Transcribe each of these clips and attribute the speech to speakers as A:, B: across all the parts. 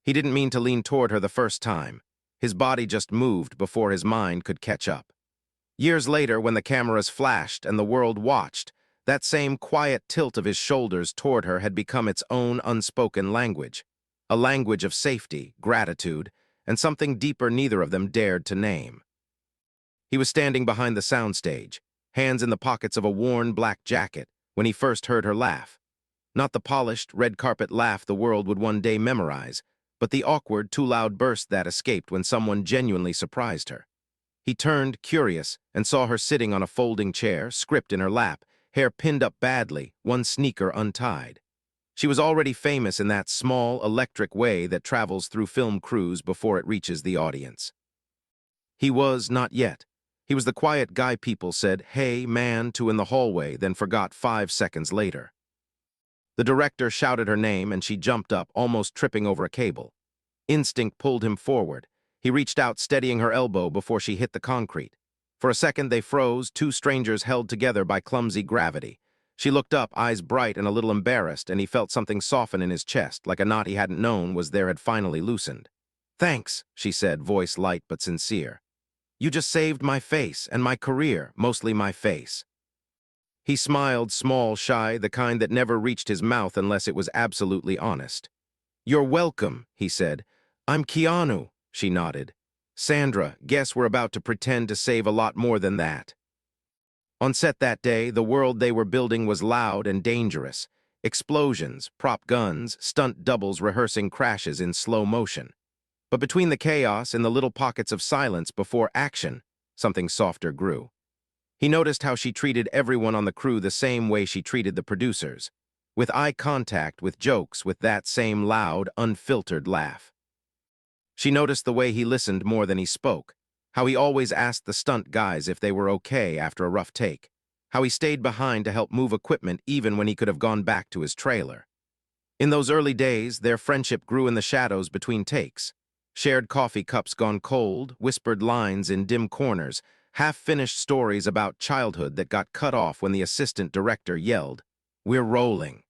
A: He didn't mean to lean toward her the first time. His body just moved before his mind could catch up. Years later, when the cameras flashed and the world watched, that same quiet tilt of his shoulders toward her had become its own unspoken language, a language of safety, gratitude, and something deeper neither of them dared to name. He was standing behind the soundstage, hands in the pockets of a worn black jacket, when he first heard her laugh. Not the polished, red carpet laugh the world would one day memorize, but the awkward, too loud burst that escaped when someone genuinely surprised her. He turned, curious, and saw her sitting on a folding chair, script in her lap, hair pinned up badly, one sneaker untied. She was already famous in that small, electric way that travels through film crews before it reaches the audience. He was not yet. He was the quiet guy people said, "Hey, man," to in the hallway, then forgot 5 seconds later. The director shouted her name and she jumped up, almost tripping over a cable. Instinct pulled him forward. He reached out, steadying her elbow before she hit the concrete. For a second they froze, two strangers held together by clumsy gravity. She looked up, eyes bright and a little embarrassed, and he felt something soften in his chest, like a knot he hadn't known was there had finally loosened. "Thanks," she said, voice light but sincere. "You just saved my face and my career, mostly my face." He smiled, small, shy, the kind that never reached his mouth unless it was absolutely honest. "You're welcome," he said. "I'm Keanu," she nodded. "Sandra, guess we're about to pretend to save a lot more than that." On set that day, the world they were building was loud and dangerous. Explosions, prop guns, stunt doubles rehearsing crashes in slow motion. But between the chaos and the little pockets of silence before action, something softer grew. He noticed how she treated everyone on the crew the same way she treated the producers, with eye contact, with jokes, with that same loud, unfiltered laugh. She noticed the way he listened more than he spoke, how he always asked the stunt guys if they were okay after a rough take, how he stayed behind to help move equipment even when he could have gone back to his trailer. In those early days, their friendship grew in the shadows between takes. Shared coffee cups gone cold, whispered lines in dim corners, half-finished stories about childhood that got cut off when the assistant director yelled, "We're rolling."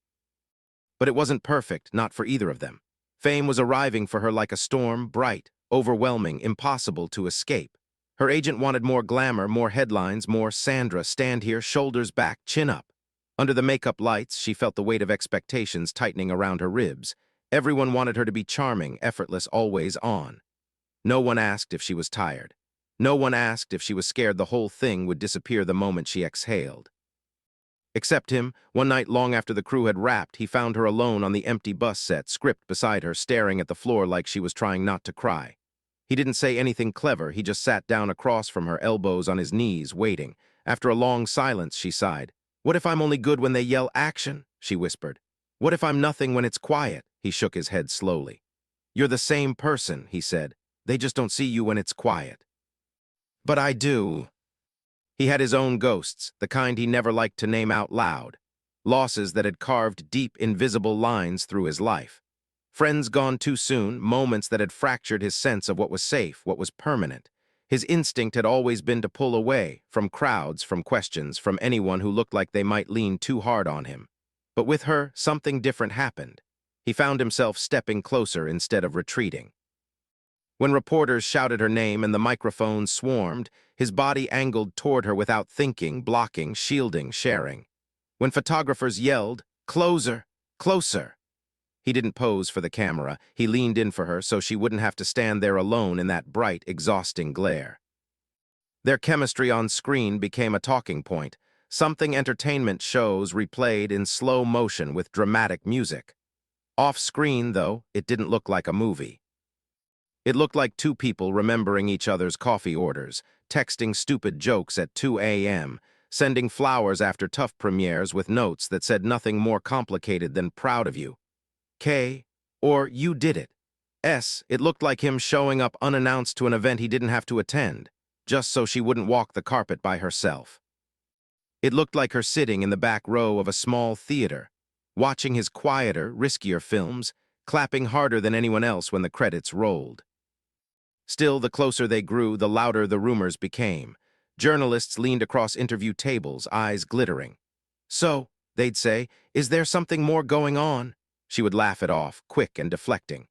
A: But it wasn't perfect, not for either of them. Fame was arriving for her like a storm, bright, overwhelming, impossible to escape. Her agent wanted more glamour, more headlines, more "Sandra, stand here, shoulders back, chin up." Under the makeup lights, she felt the weight of expectations tightening around her ribs. Everyone wanted her to be charming, effortless, always on. No one asked if she was tired. No one asked if she was scared the whole thing would disappear the moment she exhaled. Except him, one night long after the crew had wrapped, he found her alone on the empty bus set, script beside her, staring at the floor like she was trying not to cry. He didn't say anything clever, he just sat down across from her, elbows on his knees, waiting. After a long silence, she sighed. "What if I'm only good when they yell action?" she whispered. "What if I'm nothing when it's quiet?" He shook his head slowly. "You're the same person," he said. "They just don't see you when it's quiet." "But I do." He had his own ghosts, the kind he never liked to name out loud. Losses that had carved deep, invisible lines through his life. Friends gone too soon, moments that had fractured his sense of what was safe, what was permanent. His instinct had always been to pull away, from crowds, from questions, from anyone who looked like they might lean too hard on him. But with her, something different happened. He found himself stepping closer instead of retreating. When reporters shouted her name and the microphones swarmed, his body angled toward her without thinking, blocking, shielding, sharing. When photographers yelled, "Closer, closer," he didn't pose for the camera. He leaned in for her so she wouldn't have to stand there alone in that bright, exhausting glare. Their chemistry on screen became a talking point, something entertainment shows replayed in slow motion with dramatic music. Off-screen, though, it didn't look like a movie. It looked like two people remembering each other's coffee orders, texting stupid jokes at 2 a.m., sending flowers after tough premieres with notes that said nothing more complicated than "proud of you." K, or "you did it." S, it looked like him showing up unannounced to an event he didn't have to attend, just so she wouldn't walk the carpet by herself. It looked like her sitting in the back row of a small theater, watching his quieter, riskier films, clapping harder than anyone else when the credits rolled. Still, the closer they grew, the louder the rumors became. Journalists leaned across interview tables, eyes glittering. "So," they'd say, "is there something more going on?" She would laugh it off, quick and deflecting.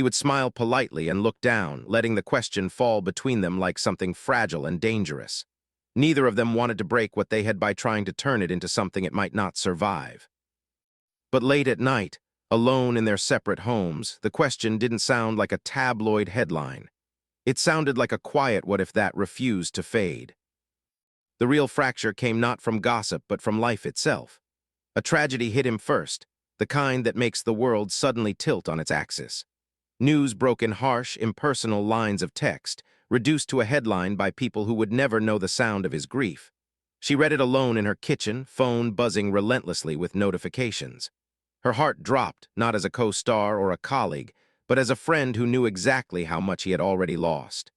A: He would smile politely and look down, letting the question fall between them like something fragile and dangerous. Neither of them wanted to break what they had by trying to turn it into something it might not survive. But late at night, alone in their separate homes, the question didn't sound like a tabloid headline. It sounded like a quiet what if that refused to fade. The real fracture came not from gossip but from life itself. A tragedy hit him first, the kind that makes the world suddenly tilt on its axis. News broke in harsh, impersonal lines of text, reduced to a headline by people who would never know the sound of his grief. She read it alone in her kitchen, phone buzzing relentlessly with notifications. Her heart dropped, not as a co-star or a colleague, but as a friend who knew exactly how much he had already lost.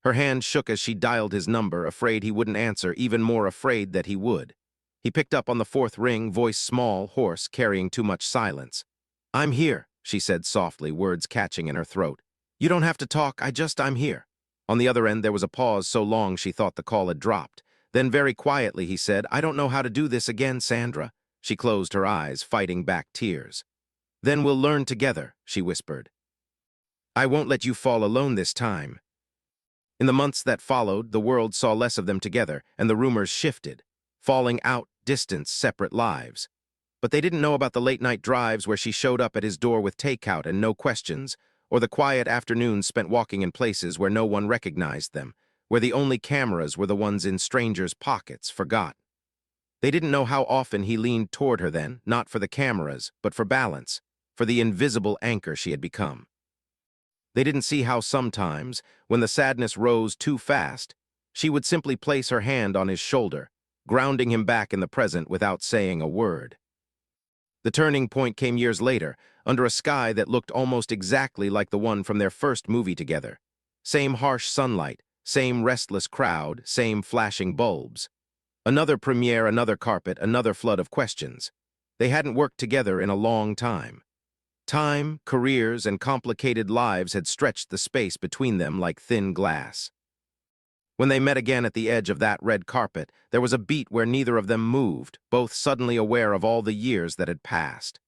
A: Her hand shook as she dialed his number, afraid he wouldn't answer, even more afraid that he would. He picked up on the fourth ring, voice small, hoarse, carrying too much silence. "I'm here," she said softly, words catching in her throat. "You don't have to talk, I'm here." On the other end, there was a pause so long she thought the call had dropped. Then very quietly he said, "I don't know how to do this again, Sandra." She closed her eyes, fighting back tears. "Then we'll learn together," she whispered. "I won't let you fall alone this time." In the months that followed, the world saw less of them together, and the rumors shifted. Falling out, distance, separate lives. But they didn't know about the late-night drives where she showed up at his door with takeout and no questions, or the quiet afternoons spent walking in places where no one recognized them, where the only cameras were the ones in strangers' pockets, forgot. They didn't know how often he leaned toward her then, not for the cameras, but for balance, for the invisible anchor she had become. They didn't see how sometimes, when the sadness rose too fast, she would simply place her hand on his shoulder, grounding him back in the present without saying a word. The turning point came years later, under a sky that looked almost exactly like the one from their first movie together. Same harsh sunlight, same restless crowd, same flashing bulbs. Another premiere, another carpet, another flood of questions. They hadn't worked together in a long time. Time, careers, and complicated lives had stretched the space between them like thin glass. When they met again at the edge of that red carpet, there was a beat where neither of them moved, both suddenly aware of all the years that had passed.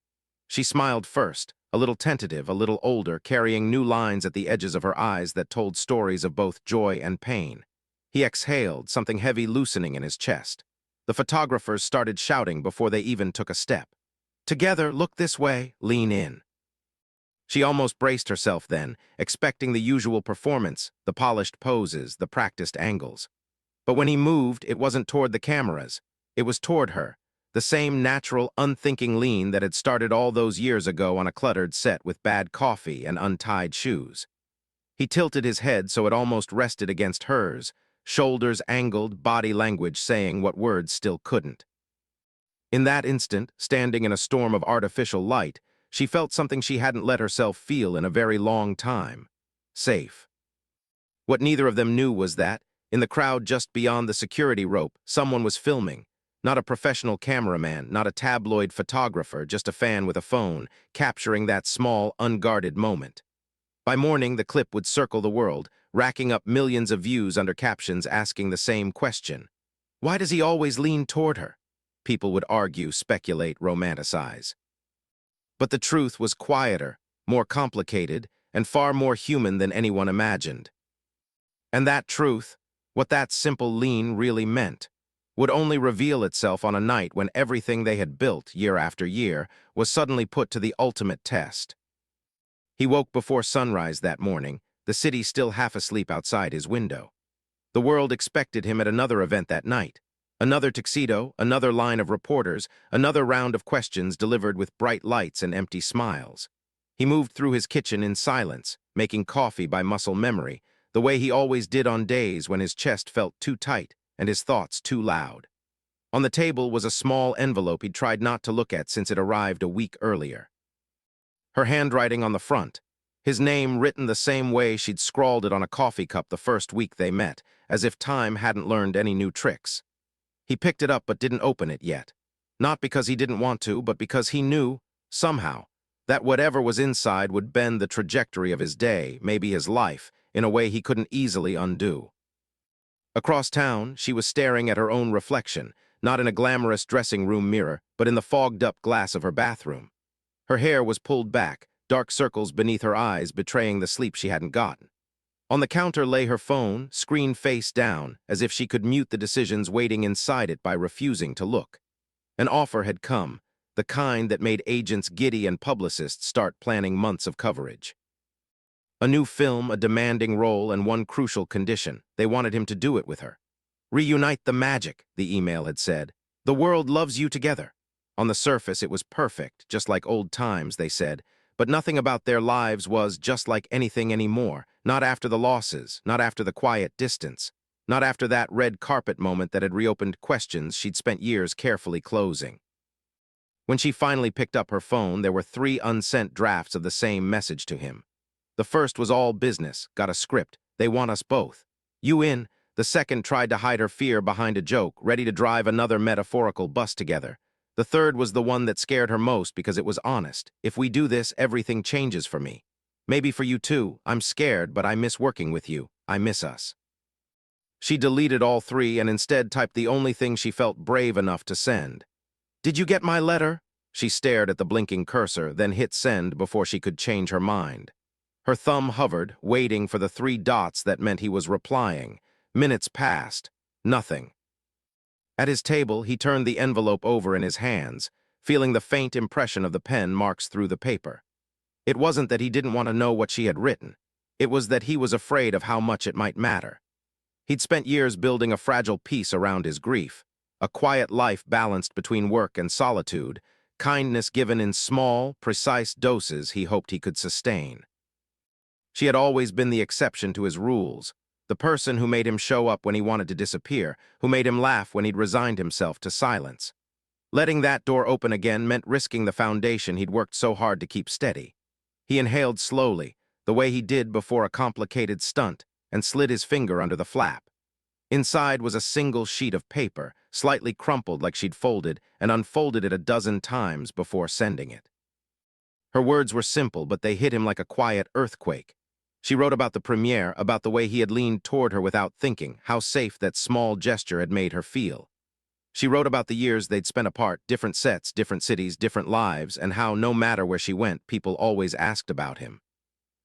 A: She smiled first, a little tentative, a little older, carrying new lines at the edges of her eyes that told stories of both joy and pain. He exhaled, something heavy loosening in his chest. The photographers started shouting before they even took a step. "Together, look this way, lean in." She almost braced herself then, expecting the usual performance, the polished poses, the practiced angles. But when he moved, it wasn't toward the cameras. It was toward her, the same natural, unthinking lean that had started all those years ago on a cluttered set with bad coffee and untied shoes. He tilted his head so it almost rested against hers, shoulders angled, body language saying what words still couldn't. In that instant, standing in a storm of artificial light, she felt something she hadn't let herself feel in a very long time. Safe. What neither of them knew was that, in the crowd just beyond the security rope, someone was filming. Not a professional cameraman, not a tabloid photographer, just a fan with a phone, capturing that small, unguarded moment. By morning, the clip would circle the world, racking up millions of views under captions asking the same question. Why does he always lean toward her? People would argue, speculate, romanticize. But the truth was quieter, more complicated, and far more human than anyone imagined. And that truth, what that simple lean really meant, would only reveal itself on a night when everything they had built, year after year, was suddenly put to the ultimate test. He woke before sunrise that morning, the city still half asleep outside his window. The world expected him at another event that night. Another tuxedo, another line of reporters, another round of questions delivered with bright lights and empty smiles. He moved through his kitchen in silence, making coffee by muscle memory, the way he always did on days when his chest felt too tight and his thoughts too loud. On the table was a small envelope he'd tried not to look at since it arrived a week earlier. Her handwriting on the front, his name written the same way she'd scrawled it on a coffee cup the first week they met, as if time hadn't learned any new tricks. He picked it up but didn't open it yet. Not because he didn't want to, but because he knew, somehow, that whatever was inside would bend the trajectory of his day, maybe his life, in a way he couldn't easily undo. Across town, she was staring at her own reflection, not in a glamorous dressing room mirror, but in the fogged-up glass of her bathroom. Her hair was pulled back, dark circles beneath her eyes betraying the sleep she hadn't gotten. On the counter lay her phone, screen face down, as if she could mute the decisions waiting inside it by refusing to look. An offer had come, the kind that made agents giddy and publicists start planning months of coverage. A new film, a demanding role, and one crucial condition. They wanted him to do it with her. "Reunite the magic," the email had said. "The world loves you together." On the surface, it was perfect, just like old times, they said, but nothing about their lives was just like anything anymore, not after the losses, not after the quiet distance, not after that red carpet moment that had reopened questions she'd spent years carefully closing. When she finally picked up her phone, there were 3 unsent drafts of the same message to him. The first was all business, got a script. "They want us both. You in?" The second tried to hide her fear behind a joke, ready to drive another metaphorical bus together. The third was the one that scared her most because it was honest. "If we do this, everything changes for me. Maybe for you too. I'm scared, but I miss working with you. I miss us." She deleted all 3 and instead typed the only thing she felt brave enough to send. "Did you get my letter?" She stared at the blinking cursor, then hit send before she could change her mind. Her thumb hovered, waiting for the 3 dots that meant he was replying. Minutes passed. Nothing. At his table, he turned the envelope over in his hands, feeling the faint impression of the pen marks through the paper. It wasn't that he didn't want to know what she had written. It was that he was afraid of how much it might matter. He'd spent years building a fragile peace around his grief, a quiet life balanced between work and solitude, kindness given in small, precise doses he hoped he could sustain. She had always been the exception to his rules, the person who made him show up when he wanted to disappear, who made him laugh when he'd resigned himself to silence. Letting that door open again meant risking the foundation he'd worked so hard to keep steady. He inhaled slowly, the way he did before a complicated stunt, and slid his finger under the flap. Inside was a single sheet of paper, slightly crumpled like she'd folded and unfolded it a dozen times before sending it. Her words were simple, but they hit him like a quiet earthquake. She wrote about the premiere, about the way he had leaned toward her without thinking, how safe that small gesture had made her feel. She wrote about the years they'd spent apart, different sets, different cities, different lives, and how no matter where she went, people always asked about him.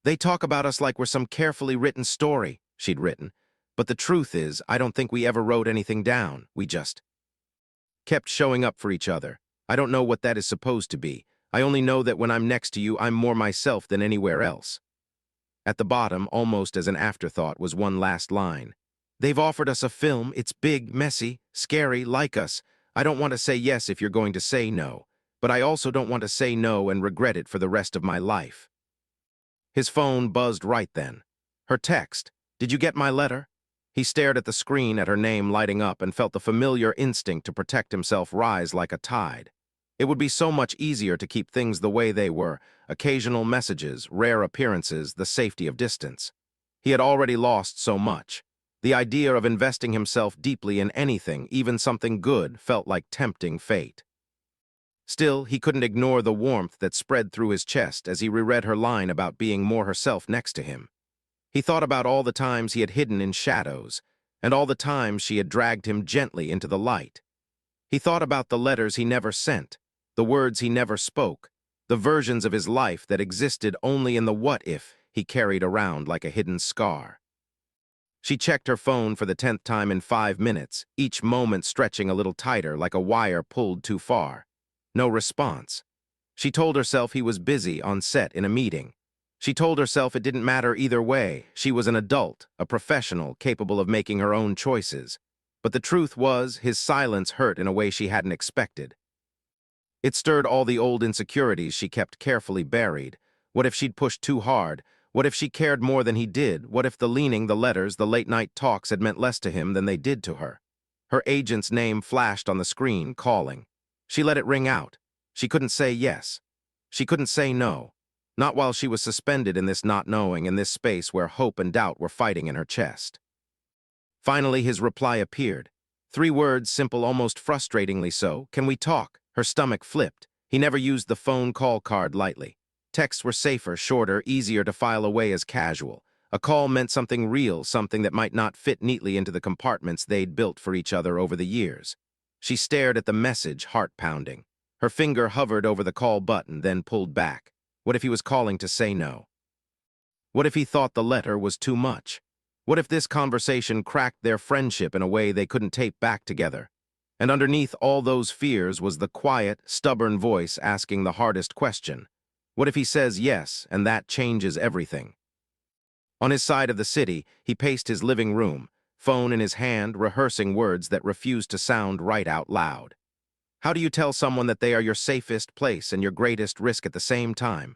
A: "They talk about us like we're some carefully written story," she'd written. "But the truth is, I don't think we ever wrote anything down. We just kept showing up for each other. I don't know what that is supposed to be. I only know that when I'm next to you, I'm more myself than anywhere else." At the bottom, almost as an afterthought, was one last line. "They've offered us a film. It's big, messy, scary, like us. I don't want to say yes if you're going to say no, but I also don't want to say no and regret it for the rest of my life." His phone buzzed right then. Her text, "Did you get my letter?" He stared at the screen at her name lighting up and felt the familiar instinct to protect himself rise like a tide. It would be so much easier to keep things the way they were, occasional messages, rare appearances, the safety of distance. He had already lost so much. The idea of investing himself deeply in anything, even something good, felt like tempting fate. Still, he couldn't ignore the warmth that spread through his chest as he reread her line about being more herself next to him. He thought about all the times he had hidden in shadows, and all the times she had dragged him gently into the light. He thought about the letters he never sent, the words he never spoke, the versions of his life that existed only in the what-if he carried around like a hidden scar. She checked her phone for the 10th time in 5 minutes, each moment stretching a little tighter like a wire pulled too far. No response. She told herself he was busy on set in a meeting. She told herself it didn't matter either way. She was an adult, a professional, capable of making her own choices. But the truth was, his silence hurt in a way she hadn't expected. It stirred all the old insecurities she kept carefully buried. What if she'd pushed too hard? What if she cared more than he did? What if the leaning, the letters, the late-night talks had meant less to him than they did to her? Her agent's name flashed on the screen, calling. She let it ring out. She couldn't say yes. She couldn't say no. Not while she was suspended in this not knowing, in this space where hope and doubt were fighting in her chest. Finally, his reply appeared. 3 words, simple, almost frustratingly so. "Can we talk?" Her stomach flipped. He never used the phone call card lightly. Texts were safer, shorter, easier to file away as casual. A call meant something real, something that might not fit neatly into the compartments they'd built for each other over the years. She stared at the message, heart pounding. Her finger hovered over the call button, then pulled back. What if he was calling to say no? What if he thought the letter was too much? What if this conversation cracked their friendship in a way they couldn't tape back together? And underneath all those fears was the quiet, stubborn voice asking the hardest question. What if he says yes, and that changes everything? On his side of the city, he paced his living room, phone in his hand, rehearsing words that refused to sound right out loud. How do you tell someone that they are your safest place and your greatest risk at the same time?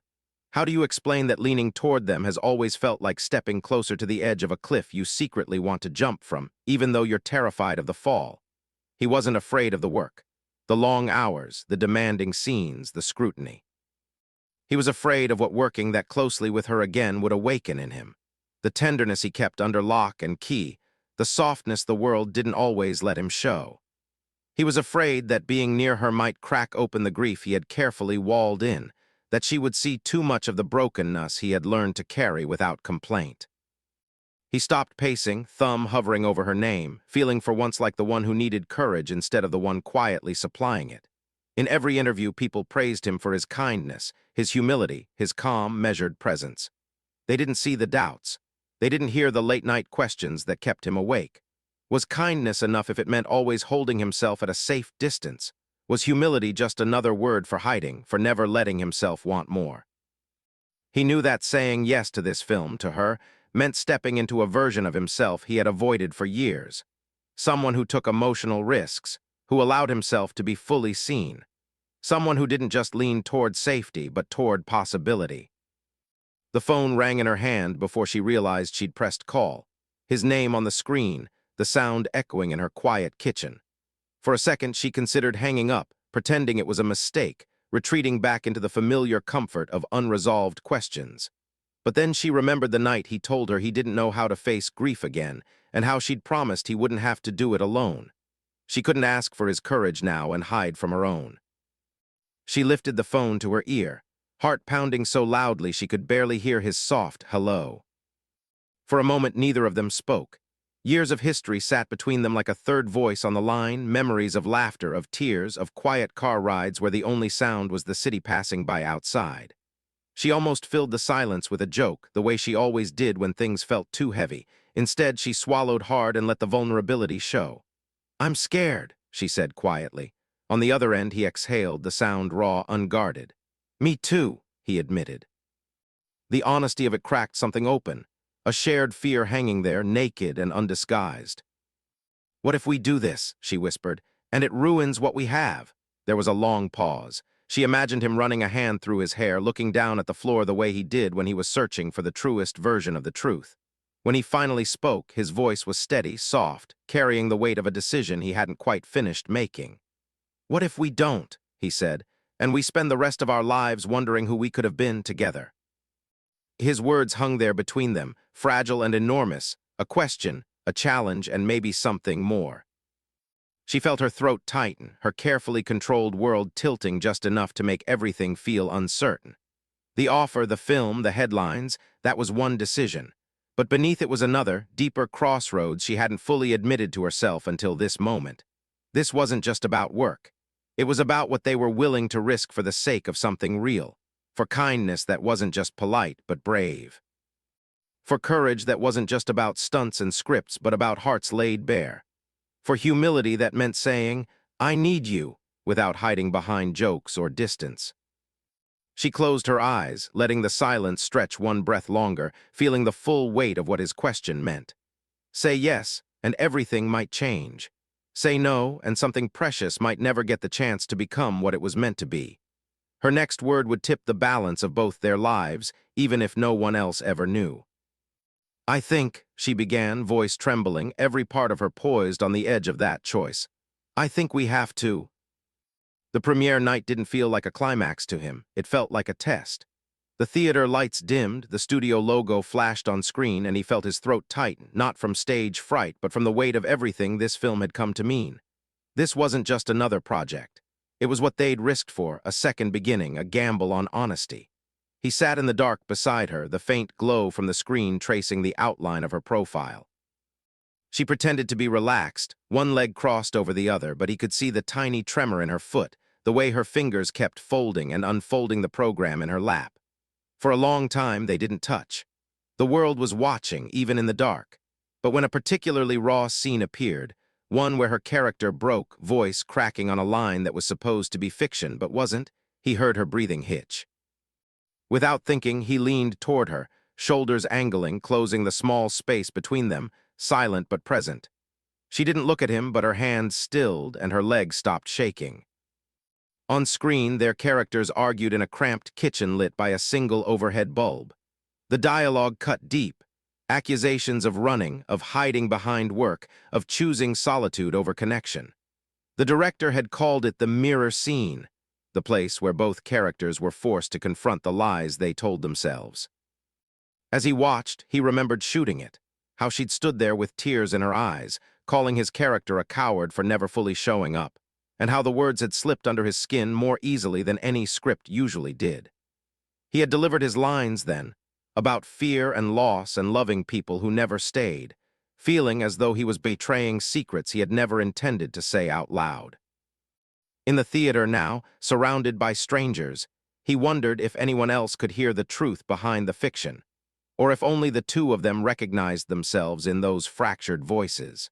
A: How do you explain that leaning toward them has always felt like stepping closer to the edge of a cliff you secretly want to jump from, even though you're terrified of the fall? He wasn't afraid of the work, the long hours, the demanding scenes, the scrutiny. He was afraid of what working that closely with her again would awaken in him. The tenderness he kept under lock and key, the softness the world didn't always let him show. He was afraid that being near her might crack open the grief he had carefully walled in, that she would see too much of the brokenness he had learned to carry without complaint. He stopped pacing, thumb hovering over her name, feeling for once like the one who needed courage instead of the one quietly supplying it. In every interview, people praised him for his kindness, his humility, his calm, measured presence. They didn't see the doubts. They didn't hear the late-night questions that kept him awake. Was kindness enough if it meant always holding himself at a safe distance? Was humility just another word for hiding, for never letting himself want more? He knew that saying yes to this film, to her, meant stepping into a version of himself he had avoided for years. Someone who took emotional risks, who allowed himself to be fully seen. Someone who didn't just lean toward safety, but toward possibility. The phone rang in her hand before she realized she'd pressed call. His name on the screen, the sound echoing in her quiet kitchen. For a second, she considered hanging up, pretending it was a mistake, retreating back into the familiar comfort of unresolved questions. But then she remembered the night he told her he didn't know how to face grief again, and how she'd promised he wouldn't have to do it alone. She couldn't ask for his courage now and hide from her own. She lifted the phone to her ear, heart pounding so loudly she could barely hear his soft hello. For a moment, neither of them spoke. Years of history sat between them like a third voice on the line, memories of laughter, of tears, of quiet car rides where the only sound was the city passing by outside. She almost filled the silence with a joke, the way she always did when things felt too heavy. Instead, she swallowed hard and let the vulnerability show. "I'm scared," she said quietly. On the other end, he exhaled, the sound raw, unguarded. "Me too," he admitted. The honesty of it cracked something open, a shared fear hanging there, naked and undisguised. "What if we do this?" she whispered, "and it ruins what we have?" There was a long pause. She imagined him running a hand through his hair, looking down at the floor the way he did when he was searching for the truest version of the truth. When he finally spoke, his voice was steady, soft, carrying the weight of a decision he hadn't quite finished making. "What if we don't?" he said, "and we spend the rest of our lives wondering who we could have been together?" His words hung there between them, fragile and enormous, a question, a challenge, and maybe something more. She felt her throat tighten, her carefully controlled world tilting just enough to make everything feel uncertain. The offer, the film, the headlines, that was one decision. But beneath it was another, deeper crossroads she hadn't fully admitted to herself until this moment. This wasn't just about work. It was about what they were willing to risk for the sake of something real. For kindness that wasn't just polite, but brave. For courage that wasn't just about stunts and scripts, but about hearts laid bare. For humility that meant saying, "I need you," without hiding behind jokes or distance. She closed her eyes, letting the silence stretch one breath longer, feeling the full weight of what his question meant. Say yes, and everything might change. Say no, and something precious might never get the chance to become what it was meant to be. Her next word would tip the balance of both their lives, even if no one else ever knew. "I think," she began, voice trembling, every part of her poised on the edge of that choice. "I think we have to." The premiere night didn't feel like a climax to him. It felt like a test. The theater lights dimmed, the studio logo flashed on screen, and he felt his throat tighten, not from stage fright, but from the weight of everything this film had come to mean. This wasn't just another project. It was what they'd risked for, a second beginning, a gamble on honesty. He sat in the dark beside her, the faint glow from the screen tracing the outline of her profile. She pretended to be relaxed, one leg crossed over the other, but he could see the tiny tremor in her foot, the way her fingers kept folding and unfolding the program in her lap. For a long time, they didn't touch. The world was watching, even in the dark. But when a particularly raw scene appeared, one where her character broke, voice cracking on a line that was supposed to be fiction but wasn't, he heard her breathing hitch. Without thinking, he leaned toward her, shoulders angling, closing the small space between them, silent but present. She didn't look at him, but her hands stilled and her legs stopped shaking. On screen, their characters argued in a cramped kitchen lit by a single overhead bulb. The dialogue cut deep. Accusations of running, of hiding behind work, of choosing solitude over connection. The director had called it the mirror scene, the place where both characters were forced to confront the lies they told themselves. As he watched, he remembered shooting it, how she'd stood there with tears in her eyes, calling his character a coward for never fully showing up, and how the words had slipped under his skin more easily than any script usually did. He had delivered his lines then, about fear and loss and loving people who never stayed, feeling as though he was betraying secrets he had never intended to say out loud. In the theater now, surrounded by strangers, he wondered if anyone else could hear the truth behind the fiction, or if only the two of them recognized themselves in those fractured voices.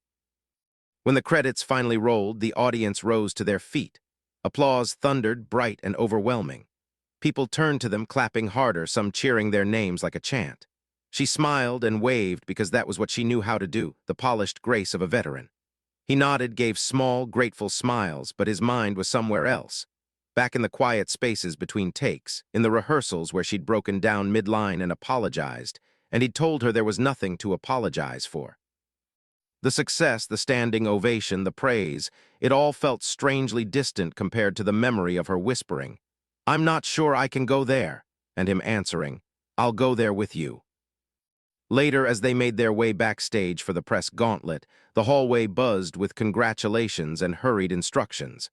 A: When the credits finally rolled, the audience rose to their feet. Applause thundered, bright and overwhelming. People turned to them, clapping harder, some cheering their names like a chant. She smiled and waved because that was what she knew how to do, the polished grace of a veteran. He nodded, gave small, grateful smiles, but his mind was somewhere else. Back in the quiet spaces between takes, in the rehearsals where she'd broken down mid-line and apologized, and he'd told her there was nothing to apologize for. The success, the standing ovation, the praise, it all felt strangely distant compared to the memory of her whispering, "I'm not sure I can go there," and him answering, "I'll go there with you." Later, as they made their way backstage for the press gauntlet, the hallway buzzed with congratulations and hurried instructions.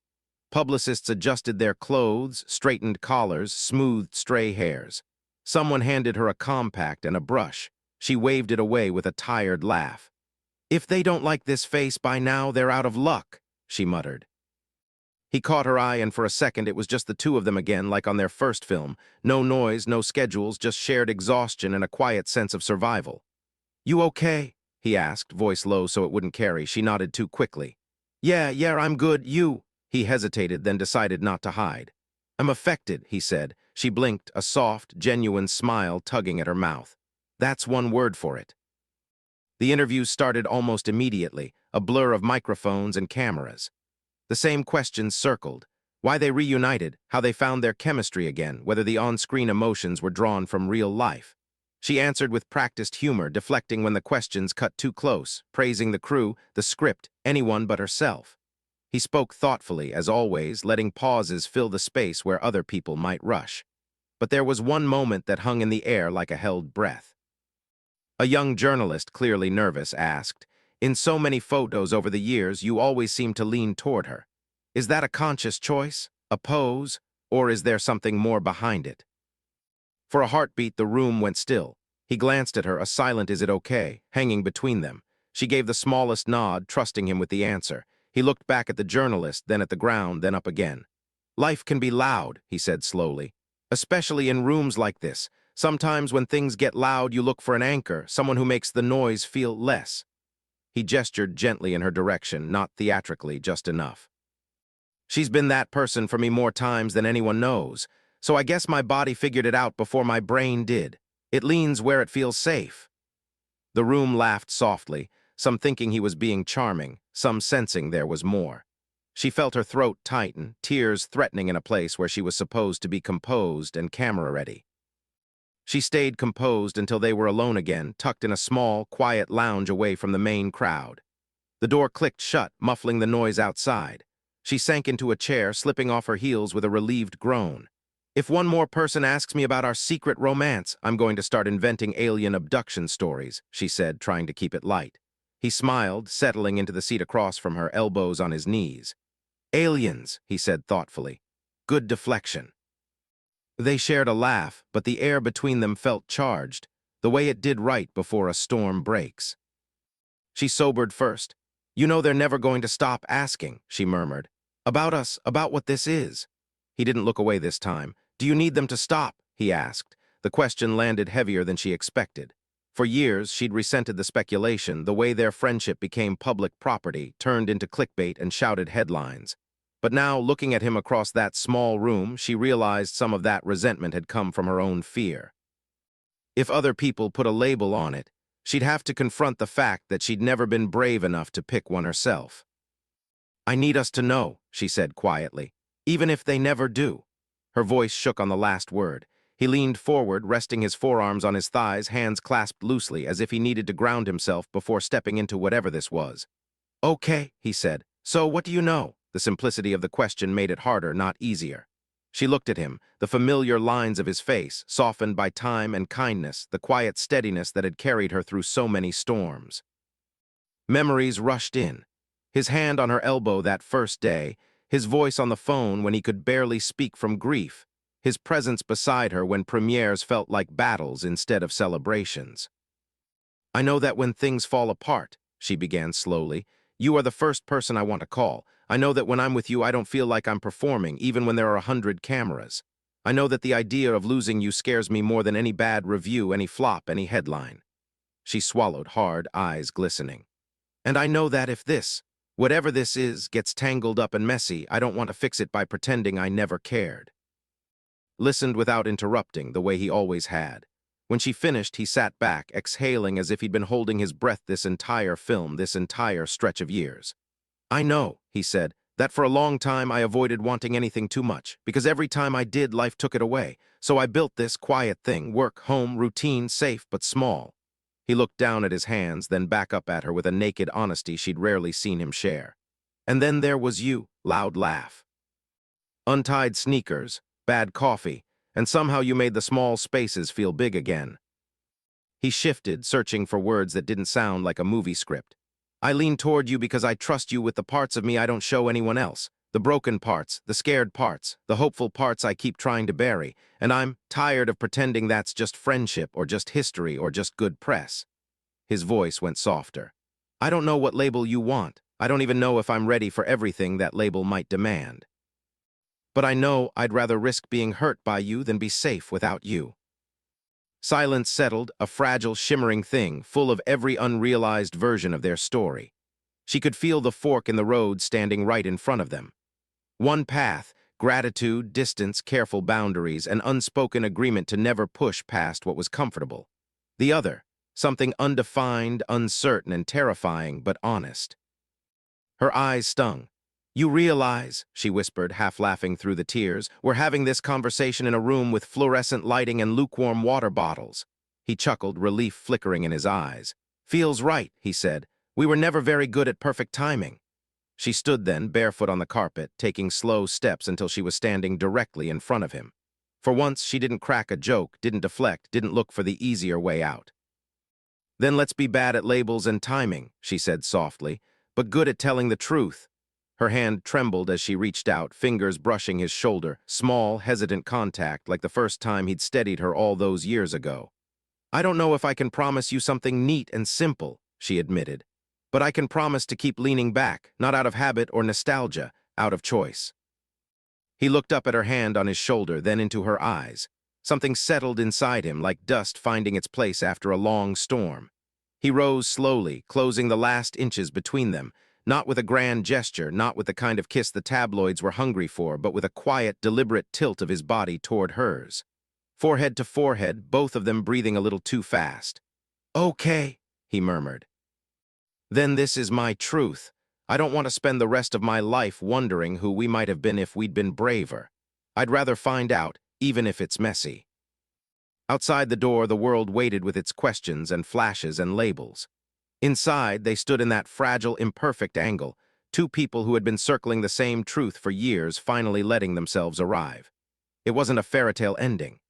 A: Publicists adjusted their clothes, straightened collars, smoothed stray hairs. Someone handed her a compact and a brush. She waved it away with a tired laugh. "If they don't like this face by now, they're out of luck," she muttered. He caught her eye, and for a second it was just the two of them again, like on their first film. No noise, no schedules, just shared exhaustion and a quiet sense of survival. "You okay?" he asked, voice low so it wouldn't carry. She nodded too quickly. Yeah, I'm good. You?" He hesitated, then decided not to hide. "I'm affected," he said. She blinked, a soft, genuine smile tugging at her mouth. "That's one word for it." The interview started almost immediately, a blur of microphones and cameras. The same questions circled: why they reunited, how they found their chemistry again, whether the on-screen emotions were drawn from real life. She answered with practiced humor, deflecting when the questions cut too close, praising the crew, the script, anyone but herself. He spoke thoughtfully, as always, letting pauses fill the space where other people might rush. But there was one moment that hung in the air like a held breath. A young journalist, clearly nervous, asked, "In so many photos over the years, you always seem to lean toward her. Is that a conscious choice, a pose, or is there something more behind it?" For a heartbeat, the room went still. He glanced at her, a silent "is it okay?" hanging between them. She gave the smallest nod, trusting him with the answer. He looked back at the journalist, then at the ground, then up again. "Life can be loud," he said slowly, "especially in rooms like this. Sometimes when things get loud, you look for an anchor, someone who makes the noise feel less." He gestured gently in her direction, not theatrically, just enough. "She's been that person for me more times than anyone knows, so I guess my body figured it out before my brain did. It leans where it feels safe." The room laughed softly, some thinking he was being charming, some sensing there was more. She felt her throat tighten, tears threatening in a place where she was supposed to be composed and camera-ready. She stayed composed until they were alone again, tucked in a small, quiet lounge away from the main crowd. The door clicked shut, muffling the noise outside. She sank into a chair, slipping off her heels with a relieved groan. "If one more person asks me about our secret romance, I'm going to start inventing alien abduction stories," she said, trying to keep it light. He smiled, settling into the seat across from her, elbows on his knees. "Aliens," he said thoughtfully. "Good deflection." They shared a laugh, but the air between them felt charged, the way it did right before a storm breaks. She sobered first. "You know they're never going to stop asking," she murmured. "About us, about what this is." He didn't look away this time. "Do you need them to stop?" he asked. The question landed heavier than she expected. For years, she'd resented the speculation, the way their friendship became public property, turned into clickbait and shouted headlines. But now, looking at him across that small room, she realized some of that resentment had come from her own fear. If other people put a label on it, she'd have to confront the fact that she'd never been brave enough to pick one herself. "I need us to know," she said quietly, "even if they never do." Her voice shook on the last word. He leaned forward, resting his forearms on his thighs, hands clasped loosely, as if he needed to ground himself before stepping into whatever this was. "Okay," he said. "So what do you know?" The simplicity of the question made it harder, not easier. She looked at him, the familiar lines of his face, softened by time and kindness, the quiet steadiness that had carried her through so many storms. Memories rushed in. His hand on her elbow that first day, his voice on the phone when he could barely speak from grief, his presence beside her when premieres felt like battles instead of celebrations. "I know that when things fall apart," she began slowly, "you are the first person I want to call. I know that when I'm with you, I don't feel like I'm performing, even when there are 100 cameras. I know that the idea of losing you scares me more than any bad review, any flop, any headline." She swallowed hard, eyes glistening. "And I know that if this, whatever this is, gets tangled up and messy, I don't want to fix it by pretending I never cared." Listened without interrupting, the way he always had. When she finished, he sat back, exhaling as if he'd been holding his breath this entire film, this entire stretch of years. "I know," he said, "that for a long time I avoided wanting anything too much, because every time I did, life took it away. So I built this quiet thing, work, home, routine, safe but small." He looked down at his hands, then back up at her with a naked honesty she'd rarely seen him share. "And then there was you," loud laugh. "Untied sneakers, bad coffee, and somehow you made the small spaces feel big again." He shifted, searching for words that didn't sound like a movie script. "I lean toward you because I trust you with the parts of me I don't show anyone else. The broken parts, the scared parts, the hopeful parts I keep trying to bury. And I'm tired of pretending that's just friendship or just history or just good press." His voice went softer. "I don't know what label you want. I don't even know if I'm ready for everything that label might demand. But I know I'd rather risk being hurt by you than be safe without you." Silence settled, a fragile, shimmering thing, full of every unrealized version of their story. She could feel the fork in the road standing right in front of them. One path, gratitude, distance, careful boundaries, an unspoken agreement to never push past what was comfortable. The other, something undefined, uncertain, and terrifying, but honest. Her eyes stung. "You realize," she whispered, half laughing through the tears, "we're having this conversation in a room with fluorescent lighting and lukewarm water bottles." He chuckled, relief flickering in his eyes. "Feels right," he said. "We were never very good at perfect timing." She stood then, barefoot on the carpet, taking slow steps until she was standing directly in front of him. For once, she didn't crack a joke, didn't deflect, didn't look for the easier way out. "Then let's be bad at labels and timing," she said softly, "but good at telling the truth." Her hand trembled as she reached out, fingers brushing his shoulder, small, hesitant contact like the first time he'd steadied her all those years ago. "I don't know if I can promise you something neat and simple," she admitted, "but I can promise to keep leaning back, not out of habit or nostalgia, out of choice." He looked up at her hand on his shoulder, then into her eyes. Something settled inside him, like dust finding its place after a long storm. He rose slowly, closing the last inches between them, not with a grand gesture, not with the kind of kiss the tabloids were hungry for, but with a quiet, deliberate tilt of his body toward hers. Forehead to forehead, both of them breathing a little too fast. "Okay," he murmured. "Then this is my truth. I don't want to spend the rest of my life wondering who we might have been if we'd been braver. I'd rather find out, even if it's messy." Outside the door, the world waited with its questions and flashes and labels. Inside, they stood in that fragile, imperfect angle, two people who had been circling the same truth for years finally letting themselves arrive. It wasn't a fairy tale ending.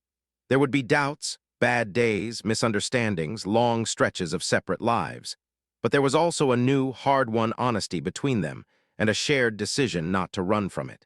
A: There would be doubts, bad days, misunderstandings, long stretches of separate lives. But there was also a new, hard-won honesty between them, and a shared decision not to run from it.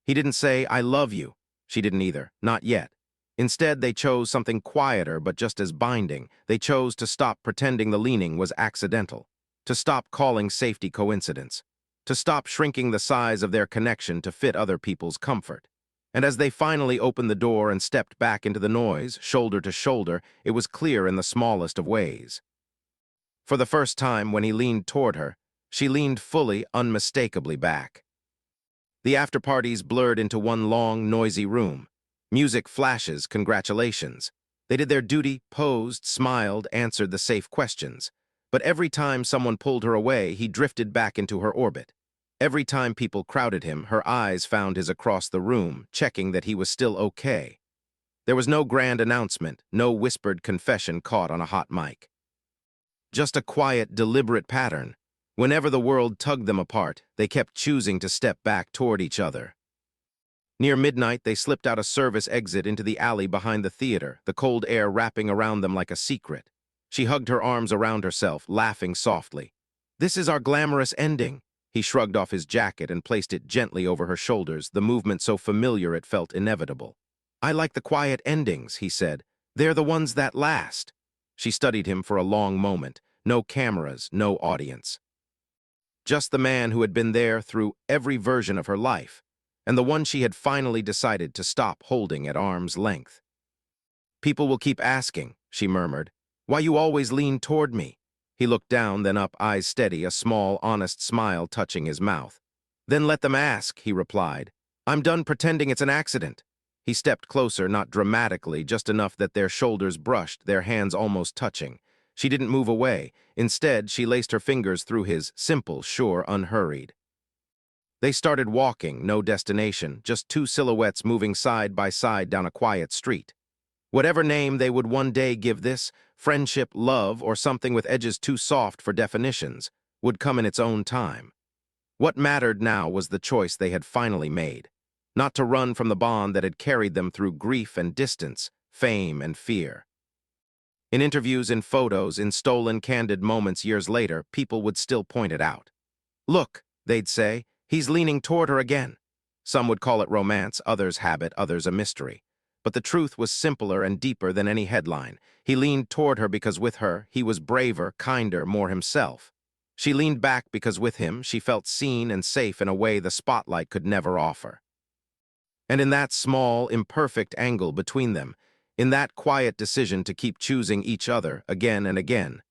A: He didn't say, "I love you." She didn't either, not yet. Instead, they chose something quieter but just as binding. They chose to stop pretending the leaning was accidental, to stop calling safety coincidence, to stop shrinking the size of their connection to fit other people's comfort. And as they finally opened the door and stepped back into the noise, shoulder to shoulder, it was clear in the smallest of ways. For the first time, when he leaned toward her, she leaned fully, unmistakably back. The after-parties blurred into one long, noisy room. Music flashes, congratulations. They did their duty, posed, smiled, answered the safe questions. But every time someone pulled her away, he drifted back into her orbit. Every time people crowded him, her eyes found his across the room, checking that he was still okay. There was no grand announcement, no whispered confession caught on a hot mic. Just a quiet, deliberate pattern. Whenever the world tugged them apart, they kept choosing to step back toward each other. Near midnight, they slipped out a service exit into the alley behind the theater, the cold air wrapping around them like a secret. She hugged her arms around herself, laughing softly. "This is our glamorous ending." He shrugged off his jacket and placed it gently over her shoulders, the movement so familiar it felt inevitable. "I like the quiet endings," he said. "They're the ones that last." She studied him for a long moment. No cameras, no audience. Just the man who had been there through every version of her life, and the one she had finally decided to stop holding at arm's length. "People will keep asking," she murmured, "why you always lean toward me." He looked down, then up, eyes steady, a small, honest smile touching his mouth. "Then let them ask," he replied. "I'm done pretending it's an accident." He stepped closer, not dramatically, just enough that their shoulders brushed, their hands almost touching. She didn't move away. Instead, she laced her fingers through his, simple, sure, unhurried. They started walking, no destination, just two silhouettes moving side by side down a quiet street. Whatever name they would one day give this, friendship, love, or something with edges too soft for definitions, would come in its own time. What mattered now was the choice they had finally made. Not to run from the bond that had carried them through grief and distance, fame and fear. In interviews, in photos, in stolen, candid moments years later, people would still point it out. "Look," they'd say, "he's leaning toward her again." Some would call it romance, others habit, others a mystery. But the truth was simpler and deeper than any headline. He leaned toward her because with her, he was braver, kinder, more himself. She leaned back because with him, she felt seen and safe in a way the spotlight could never offer. And in that small, imperfect angle between them, in that quiet decision to keep choosing each other again and again,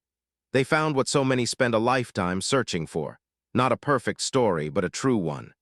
A: they found what so many spend a lifetime searching for. Not a perfect story, but a true one.